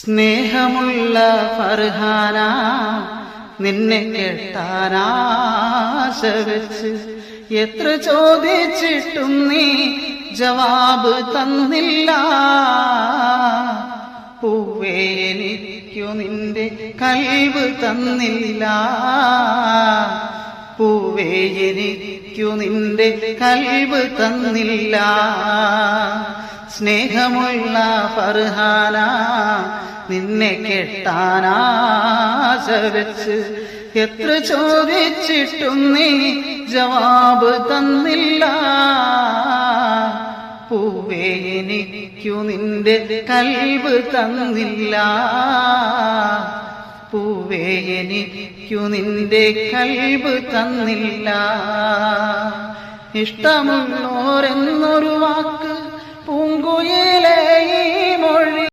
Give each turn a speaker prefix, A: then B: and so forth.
A: സ്നേഹമുള്ള ഫർഹാന, നിന്നെ കെട്ടാനാശ വെച്ച് എത്ര ചോദിച്ചിട്ടും നീ ജവാബ് തന്നില്ല. പൂവേ എനിക്കു നിന്റെ കൽബ് തന്നില്ല. പൂവേ എനിക്കു നിന്റെ കൽബ് തന്നില്ല. സ്നേഹമുള്ള ഫർഹാന, നിന്നെ കെട്ടാനാശ വെച്ച് എത്ര ചോദിച്ചിട്ടും നീ ജവാബ് തന്നില്ല. പൂവേ എനിക്കു നിന്റെ കൽബ് തന്നില്ല. പൂവേ എനിക്കു നിന്റെ കൽബ് തന്നില്ല. ഇഷ്ടമുള്ളോരെന്നൊരു വാക്ക് പൂങ്കുയിലേ